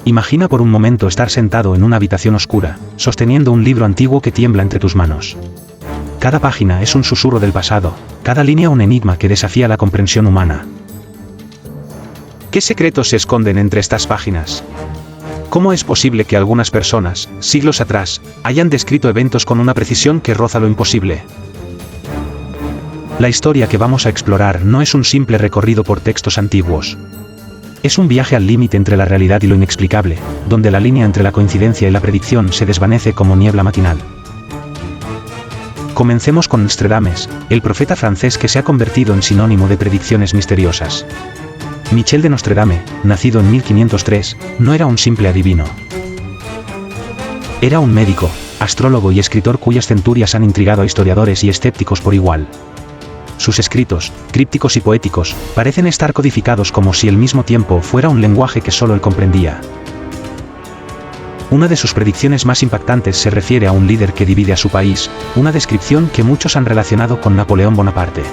Imagina por un momento estar sentado en una habitación oscura, sosteniendo un libro antiguo que tiembla entre tus manos. Cada página es un susurro del pasado, cada línea un enigma que desafía la comprensión humana. ¿Qué secretos se esconden entre estas páginas? ¿Cómo es posible que algunas personas, siglos atrás, hayan descrito eventos con una precisión que roza lo imposible? La historia que vamos a explorar no es un simple recorrido por textos antiguos. Es un viaje al límite entre la realidad y lo inexplicable, donde la línea entre la coincidencia y la predicción se desvanece como niebla matinal. Comencemos con Nostradamus, el profeta francés que se ha convertido en sinónimo de predicciones misteriosas. Michel de Nostredame, nacido en 1503, no era un simple adivino. Era un médico, astrólogo y escritor cuyas centurias han intrigado a historiadores y escépticos por igual. Sus escritos, crípticos y poéticos, parecen estar codificados como si el mismo tiempo fuera un lenguaje que solo él comprendía. Una de sus predicciones más impactantes se refiere a un líder que divide a su país, una descripción que muchos han relacionado con Napoleón Bonaparte.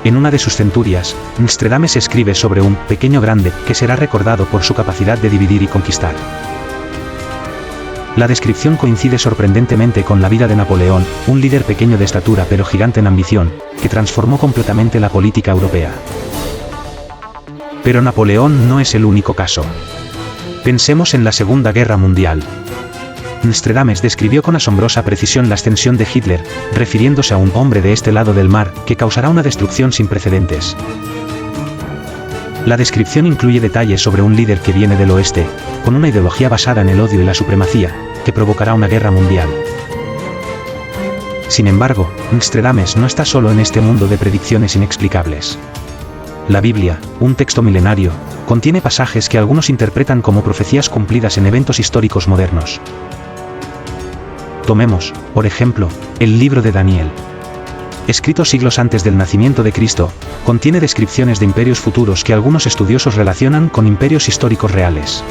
En una de sus centurias, Nostradamus escribe sobre un pequeño grande que será recordado por su capacidad de dividir y conquistar. La descripción coincide sorprendentemente con la vida de Napoleón, un líder pequeño de estatura pero gigante en ambición, que transformó completamente la política europea. Pero Napoleón no es el único caso. Pensemos en la Segunda Guerra Mundial. Nostradamus describió con asombrosa precisión la ascensión de Hitler, refiriéndose a un hombre de este lado del mar que causará una destrucción sin precedentes. La descripción incluye detalles sobre un líder que viene del oeste, con una ideología basada en el odio y la supremacía, que provocará una guerra mundial. Sin embargo, Nostradamus no está solo en este mundo de predicciones inexplicables. La Biblia, un texto milenario, contiene pasajes que algunos interpretan como profecías cumplidas en eventos históricos modernos. Tomemos, por ejemplo, el libro de Daniel. Escrito siglos antes del nacimiento de Cristo, contiene descripciones de imperios futuros que algunos estudiosos relacionan con imperios históricos reales.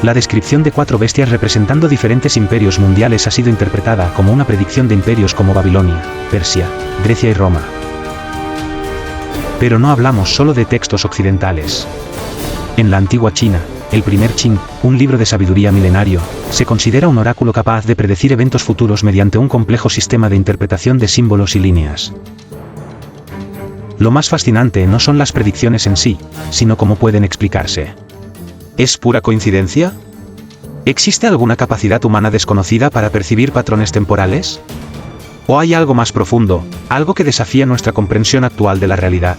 La descripción de 4 bestias representando diferentes imperios mundiales ha sido interpretada como una predicción de imperios como Babilonia, Persia, Grecia y Roma. Pero no hablamos solo de textos occidentales. En la antigua China, el primer Qing, un libro de sabiduría milenario, se considera un oráculo capaz de predecir eventos futuros mediante un complejo sistema de interpretación de símbolos y líneas. Lo más fascinante no son las predicciones en sí, sino cómo pueden explicarse. ¿Es pura coincidencia? ¿Existe alguna capacidad humana desconocida para percibir patrones temporales? ¿O hay algo más profundo, algo que desafía nuestra comprensión actual de la realidad?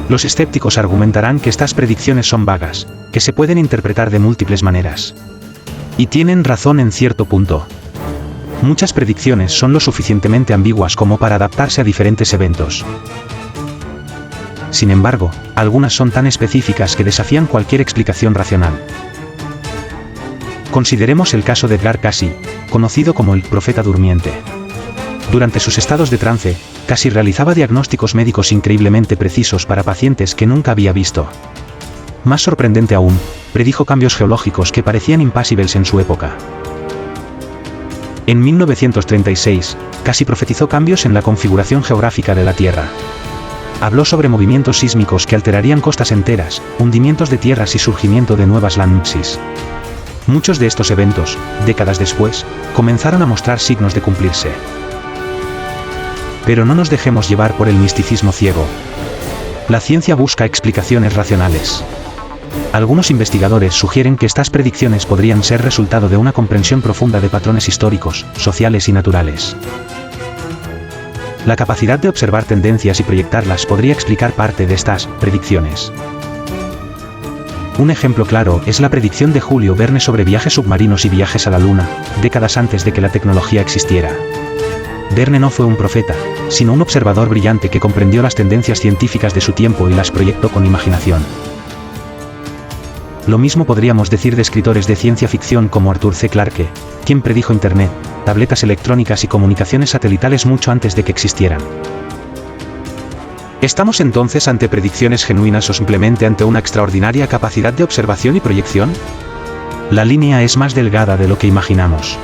Los escépticos argumentarán que estas predicciones son vagas, que se pueden interpretar de múltiples maneras. Y tienen razón en cierto punto. Muchas predicciones son lo suficientemente ambiguas como para adaptarse a diferentes eventos. Sin embargo, algunas son tan específicas que desafían cualquier explicación racional. Consideremos el caso de Edgar Cayce, conocido como el profeta durmiente. Durante sus estados de trance, Cayce realizaba diagnósticos médicos increíblemente precisos para pacientes que nunca había visto. Más sorprendente aún, predijo cambios geológicos que parecían impasibles en su época. En 1936, Cayce profetizó cambios en la configuración geográfica de la Tierra. Habló sobre movimientos sísmicos que alterarían costas enteras, hundimientos de tierras y surgimiento de nuevas landmasses. Muchos de estos eventos, décadas después, comenzaron a mostrar signos de cumplirse. Pero no nos dejemos llevar por el misticismo ciego. La ciencia busca explicaciones racionales. Algunos investigadores sugieren que estas predicciones podrían ser resultado de una comprensión profunda de patrones históricos, sociales y naturales. La capacidad de observar tendencias y proyectarlas podría explicar parte de estas predicciones. Un ejemplo claro es la predicción de Julio Verne sobre viajes submarinos y viajes a la Luna, décadas antes de que la tecnología existiera. Verne no fue un profeta, sino un observador brillante que comprendió las tendencias científicas de su tiempo y las proyectó con imaginación. Lo mismo podríamos decir de escritores de ciencia ficción como Arthur C. Clarke, quien predijo Internet, tabletas electrónicas y comunicaciones satelitales mucho antes de que existieran. ¿Estamos entonces ante predicciones genuinas o simplemente ante una extraordinaria capacidad de observación y proyección? La línea es más delgada de lo que imaginamos.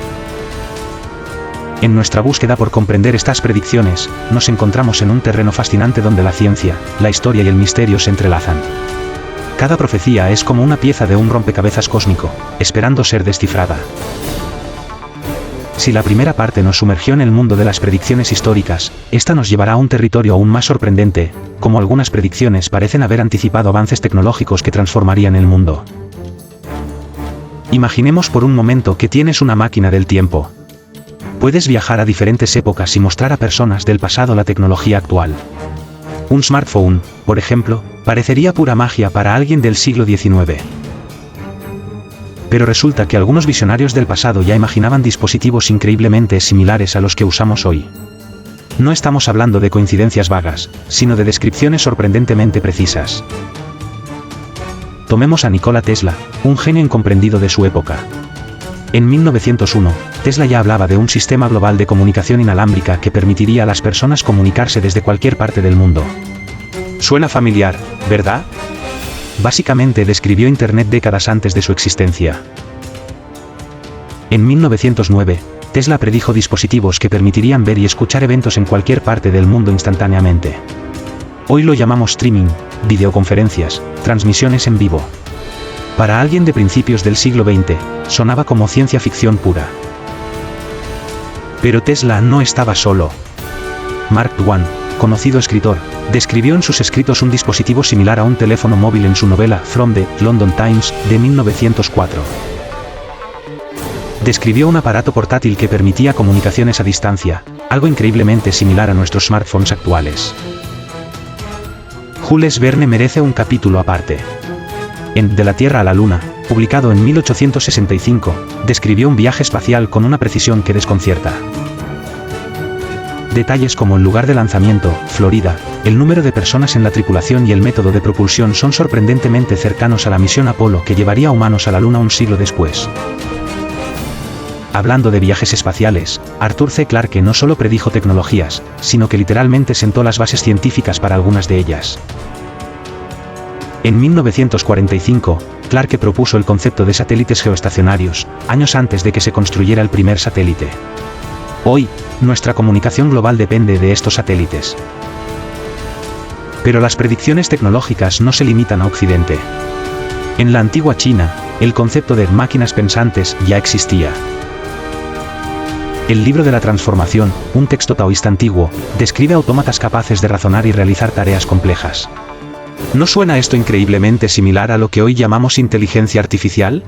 En nuestra búsqueda por comprender estas predicciones, nos encontramos en un terreno fascinante donde la ciencia, la historia y el misterio se entrelazan. Cada profecía es como una pieza de un rompecabezas cósmico, esperando ser descifrada. Si la primera parte nos sumergió en el mundo de las predicciones históricas, esta nos llevará a un territorio aún más sorprendente, como algunas predicciones parecen haber anticipado avances tecnológicos que transformarían el mundo. Imaginemos por un momento que tienes una máquina del tiempo. Puedes viajar a diferentes épocas y mostrar a personas del pasado la tecnología actual. Un smartphone, por ejemplo, parecería pura magia para alguien del siglo XIX. Pero resulta que algunos visionarios del pasado ya imaginaban dispositivos increíblemente similares a los que usamos hoy. No estamos hablando de coincidencias vagas, sino de descripciones sorprendentemente precisas. Tomemos a Nikola Tesla, un genio incomprendido de su época. En 1901, Tesla ya hablaba de un sistema global de comunicación inalámbrica que permitiría a las personas comunicarse desde cualquier parte del mundo. Suena familiar, ¿verdad? Básicamente describió Internet décadas antes de su existencia. En 1909, Tesla predijo dispositivos que permitirían ver y escuchar eventos en cualquier parte del mundo instantáneamente. Hoy lo llamamos streaming, videoconferencias, transmisiones en vivo. Para alguien de principios del siglo XX, sonaba como ciencia ficción pura. Pero Tesla no estaba solo. Mark Twain, conocido escritor, describió en sus escritos un dispositivo similar a un teléfono móvil en su novela From the London Times, de 1904. Describió un aparato portátil que permitía comunicaciones a distancia, algo increíblemente similar a nuestros smartphones actuales. Jules Verne merece un capítulo aparte. En De la Tierra a la Luna, publicado en 1865, describió un viaje espacial con una precisión que desconcierta. Detalles como el lugar de lanzamiento, Florida, el número de personas en la tripulación y el método de propulsión son sorprendentemente cercanos a la misión Apolo que llevaría a humanos a la Luna un siglo después. Hablando de viajes espaciales, Arthur C. Clarke no solo predijo tecnologías, sino que literalmente sentó las bases científicas para algunas de ellas. En 1945, Clarke propuso el concepto de satélites geoestacionarios, años antes de que se construyera el primer satélite. Hoy, nuestra comunicación global depende de estos satélites. Pero las predicciones tecnológicas no se limitan a Occidente. En la antigua China, el concepto de máquinas pensantes ya existía. El libro de la transformación, un texto taoísta antiguo, describe autómatas capaces de razonar y realizar tareas complejas. ¿No suena esto increíblemente similar a lo que hoy llamamos inteligencia artificial?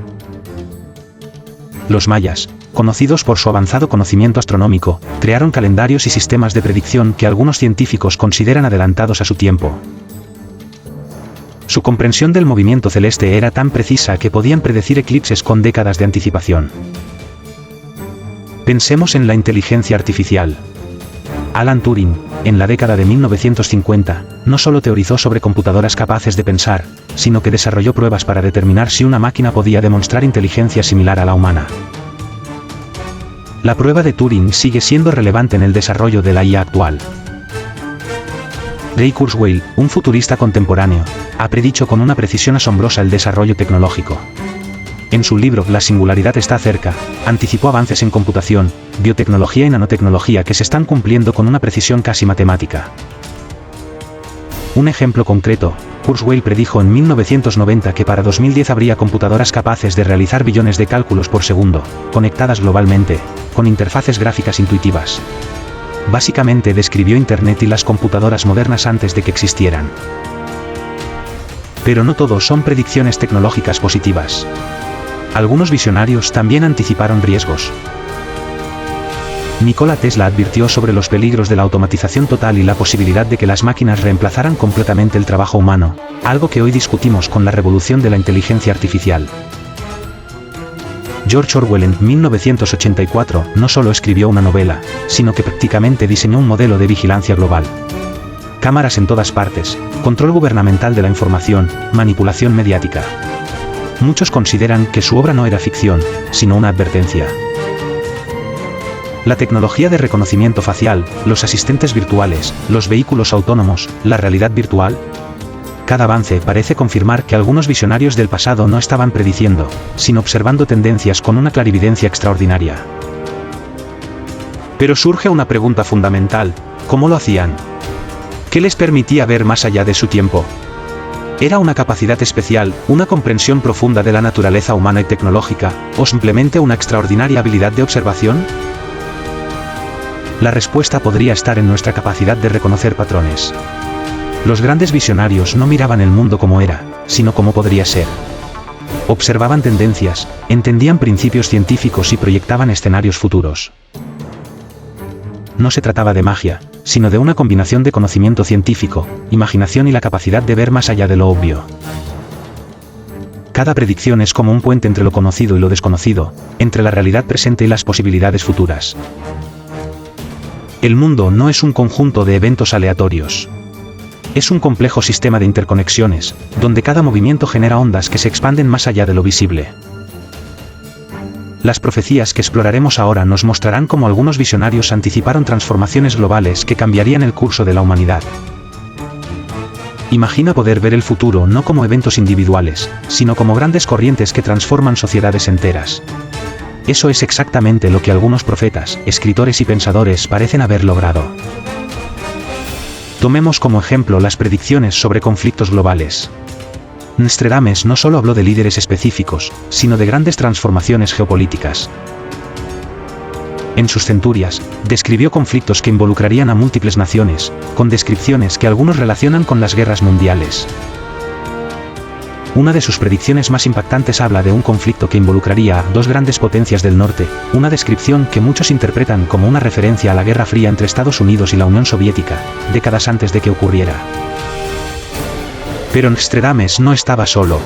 Los mayas, conocidos por su avanzado conocimiento astronómico, crearon calendarios y sistemas de predicción que algunos científicos consideran adelantados a su tiempo. Su comprensión del movimiento celeste era tan precisa que podían predecir eclipses con décadas de anticipación. Pensemos en la inteligencia artificial. Alan Turing, en la década de 1950, no solo teorizó sobre computadoras capaces de pensar, sino que desarrolló pruebas para determinar si una máquina podía demostrar inteligencia similar a la humana. La prueba de Turing sigue siendo relevante en el desarrollo de la IA actual. Ray Kurzweil, un futurista contemporáneo, ha predicho con una precisión asombrosa el desarrollo tecnológico. En su libro La singularidad está cerca, anticipó avances en computación, biotecnología y nanotecnología que se están cumpliendo con una precisión casi matemática. Un ejemplo concreto, Kurzweil predijo en 1990 que para 2010 habría computadoras capaces de realizar billones de cálculos por segundo, conectadas globalmente, con interfaces gráficas intuitivas. Básicamente describió Internet y las computadoras modernas antes de que existieran. Pero no todo son predicciones tecnológicas positivas. Algunos visionarios también anticiparon riesgos. Nikola Tesla advirtió sobre los peligros de la automatización total y la posibilidad de que las máquinas reemplazaran completamente el trabajo humano, algo que hoy discutimos con la revolución de la inteligencia artificial. George Orwell en 1984 no solo escribió una novela, sino que prácticamente diseñó un modelo de vigilancia global. Cámaras en todas partes, control gubernamental de la información, manipulación mediática. Muchos consideran que su obra no era ficción, sino una advertencia. La tecnología de reconocimiento facial, los asistentes virtuales, los vehículos autónomos, la realidad virtual. Cada avance parece confirmar que algunos visionarios del pasado no estaban prediciendo, sino observando tendencias con una clarividencia extraordinaria. Pero surge una pregunta fundamental: ¿cómo lo hacían? ¿Qué les permitía ver más allá de su tiempo? ¿Era una capacidad especial, una comprensión profunda de la naturaleza humana y tecnológica, o simplemente una extraordinaria habilidad de observación? La respuesta podría estar en nuestra capacidad de reconocer patrones. Los grandes visionarios no miraban el mundo como era, sino como podría ser. Observaban tendencias, entendían principios científicos y proyectaban escenarios futuros. No se trataba de magia, sino de una combinación de conocimiento científico, imaginación y la capacidad de ver más allá de lo obvio. Cada predicción es como un puente entre lo conocido y lo desconocido, entre la realidad presente y las posibilidades futuras. El mundo no es un conjunto de eventos aleatorios. Es un complejo sistema de interconexiones, donde cada movimiento genera ondas que se expanden más allá de lo visible. Las profecías que exploraremos ahora nos mostrarán cómo algunos visionarios anticiparon transformaciones globales que cambiarían el curso de la humanidad. Imagina poder ver el futuro no como eventos individuales, sino como grandes corrientes que transforman sociedades enteras. Eso es exactamente lo que algunos profetas, escritores y pensadores parecen haber logrado. Tomemos como ejemplo las predicciones sobre conflictos globales. Nostradamus no solo habló de líderes específicos, sino de grandes transformaciones geopolíticas. En sus centurias, describió conflictos que involucrarían a múltiples naciones, con descripciones que algunos relacionan con las guerras mundiales. Una de sus predicciones más impactantes habla de un conflicto que involucraría a dos grandes potencias del norte, una descripción que muchos interpretan como una referencia a la Guerra Fría entre Estados Unidos y la Unión Soviética, décadas antes de que ocurriera. Pero Nostradamus no estaba solo.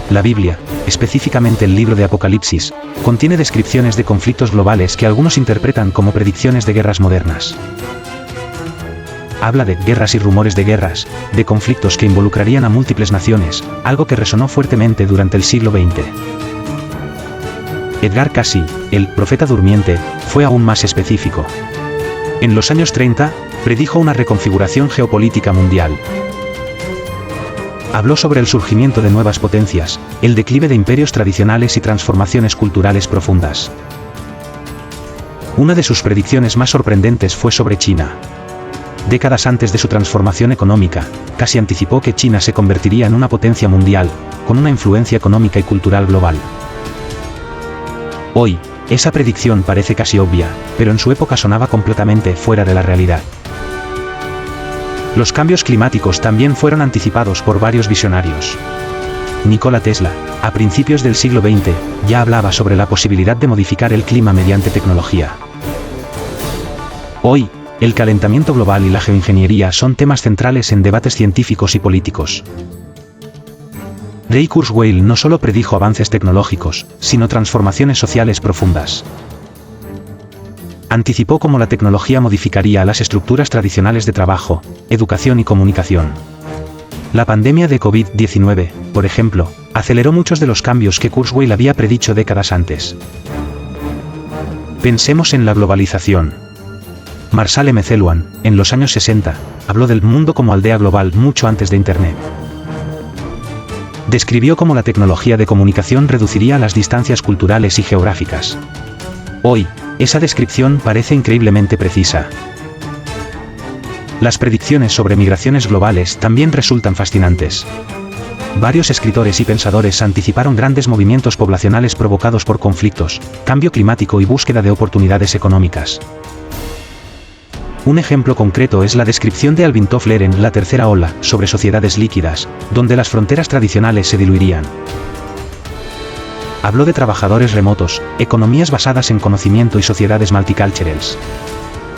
La Biblia, específicamente el libro de Apocalipsis, contiene descripciones de conflictos globales que algunos interpretan como predicciones de guerras modernas. Habla de guerras y rumores de guerras, de conflictos que involucrarían a múltiples naciones, algo que resonó fuertemente durante el siglo XX. Edgar Cayce, el profeta durmiente, fue aún más específico. En los años 30, predijo una reconfiguración geopolítica mundial. Habló sobre el surgimiento de nuevas potencias, el declive de imperios tradicionales y transformaciones culturales profundas. Una de sus predicciones más sorprendentes fue sobre China. Décadas antes de su transformación económica, Cayce anticipó que China se convertiría en una potencia mundial, con una influencia económica y cultural global. Hoy, esa predicción parece casi obvia, pero en su época sonaba completamente fuera de la realidad. Los cambios climáticos también fueron anticipados por varios visionarios. Nikola Tesla, a principios del siglo XX, ya hablaba sobre la posibilidad de modificar el clima mediante tecnología. Hoy, el calentamiento global y la geoingeniería son temas centrales en debates científicos y políticos. Ray Kurzweil no solo predijo avances tecnológicos, sino transformaciones sociales profundas. Anticipó cómo la tecnología modificaría las estructuras tradicionales de trabajo, educación y comunicación. La pandemia de COVID-19, por ejemplo, aceleró muchos de los cambios que Kurzweil había predicho décadas antes. Pensemos en la globalización. Marshall McLuhan, en los años 60, habló del mundo como aldea global mucho antes de Internet. Describió cómo la tecnología de comunicación reduciría las distancias culturales y geográficas. Hoy, esa descripción parece increíblemente precisa. Las predicciones sobre migraciones globales también resultan fascinantes. Varios escritores y pensadores anticiparon grandes movimientos poblacionales provocados por conflictos, cambio climático y búsqueda de oportunidades económicas. Un ejemplo concreto es la descripción de Alvin Toffler en La tercera ola, sobre sociedades líquidas, donde las fronteras tradicionales se diluirían. Habló de trabajadores remotos, economías basadas en conocimiento y sociedades multiculturales.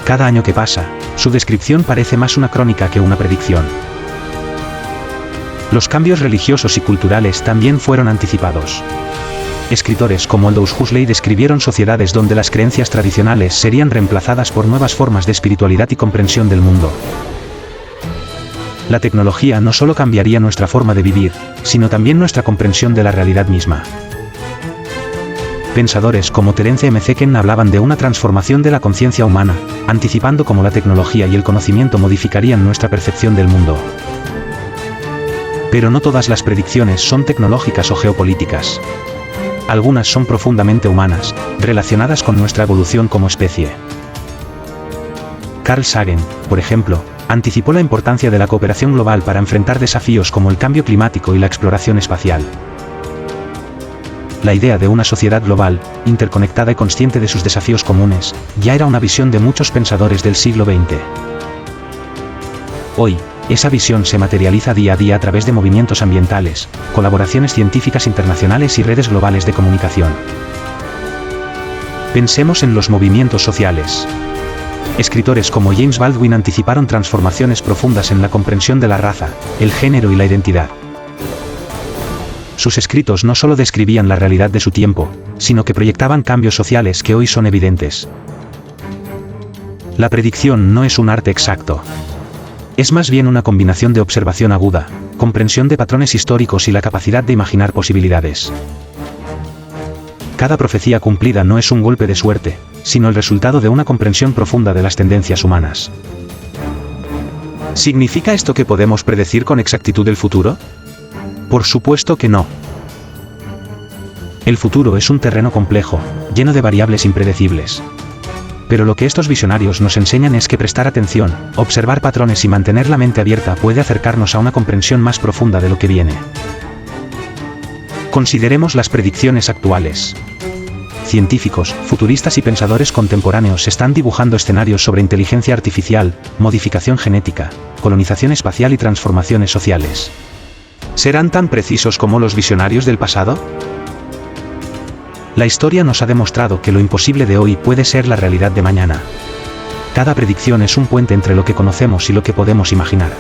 Cada año que pasa, su descripción parece más una crónica que una predicción. Los cambios religiosos y culturales también fueron anticipados. Escritores como Aldous Huxley describieron sociedades donde las creencias tradicionales serían reemplazadas por nuevas formas de espiritualidad y comprensión del mundo. La tecnología no solo cambiaría nuestra forma de vivir, sino también nuestra comprensión de la realidad misma. Pensadores como Terence McKenna hablaban de una transformación de la conciencia humana, anticipando cómo la tecnología y el conocimiento modificarían nuestra percepción del mundo. Pero no todas las predicciones son tecnológicas o geopolíticas. Algunas son profundamente humanas, relacionadas con nuestra evolución como especie. Carl Sagan, por ejemplo, Anticipó la importancia de la cooperación global para enfrentar desafíos como el cambio climático y la exploración espacial. La idea de una sociedad global, interconectada y consciente de sus desafíos comunes, ya era una visión de muchos pensadores del siglo XX. Hoy, esa visión se materializa día a día a través de movimientos ambientales, colaboraciones científicas internacionales y redes globales de comunicación. Pensemos en los movimientos sociales. Escritores como James Baldwin anticiparon transformaciones profundas en la comprensión de la raza, el género y la identidad. Sus escritos no solo describían la realidad de su tiempo, sino que proyectaban cambios sociales que hoy son evidentes. La predicción no es un arte exacto. Es más bien una combinación de observación aguda, comprensión de patrones históricos y la capacidad de imaginar posibilidades. Cada profecía cumplida no es un golpe de suerte, sino el resultado de una comprensión profunda de las tendencias humanas. ¿Significa esto que podemos predecir con exactitud el futuro? Por supuesto que no. El futuro es un terreno complejo, lleno de variables impredecibles. Pero lo que estos visionarios nos enseñan es que prestar atención, observar patrones y mantener la mente abierta puede acercarnos a una comprensión más profunda de lo que viene. Consideremos las predicciones actuales. Científicos, futuristas y pensadores contemporáneos están dibujando escenarios sobre inteligencia artificial, modificación genética, colonización espacial y transformaciones sociales. ¿Serán tan precisos como los visionarios del pasado? La historia nos ha demostrado que lo imposible de hoy puede ser la realidad de mañana. Cada predicción es un puente entre lo que conocemos y lo que podemos imaginar.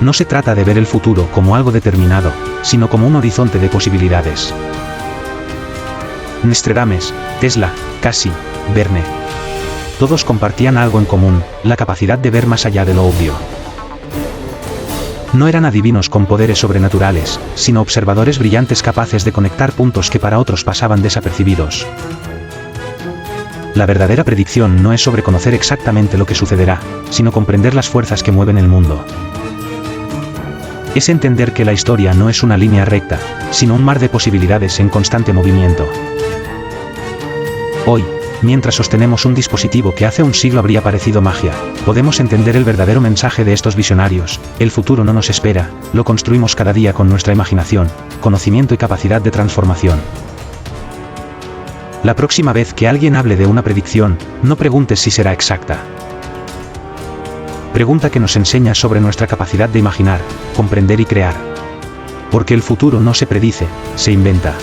No se trata de ver el futuro como algo determinado, sino como un horizonte de posibilidades. Nostradamus, Tesla, Casey, Verne. Todos compartían algo en común, la capacidad de ver más allá de lo obvio. No eran adivinos con poderes sobrenaturales, sino observadores brillantes capaces de conectar puntos que para otros pasaban desapercibidos. La verdadera predicción no es sobre conocer exactamente lo que sucederá, sino comprender las fuerzas que mueven el mundo. Es entender que la historia no es una línea recta, sino un mar de posibilidades en constante movimiento. Hoy, mientras sostenemos un dispositivo que hace un siglo habría parecido magia, podemos entender el verdadero mensaje de estos visionarios: el futuro no nos espera, lo construimos cada día con nuestra imaginación, conocimiento y capacidad de transformación. La próxima vez que alguien hable de una predicción, no preguntes si será exacta. Pregunta qué nos enseña sobre nuestra capacidad de imaginar, comprender y crear. Porque el futuro no se predice, se inventa.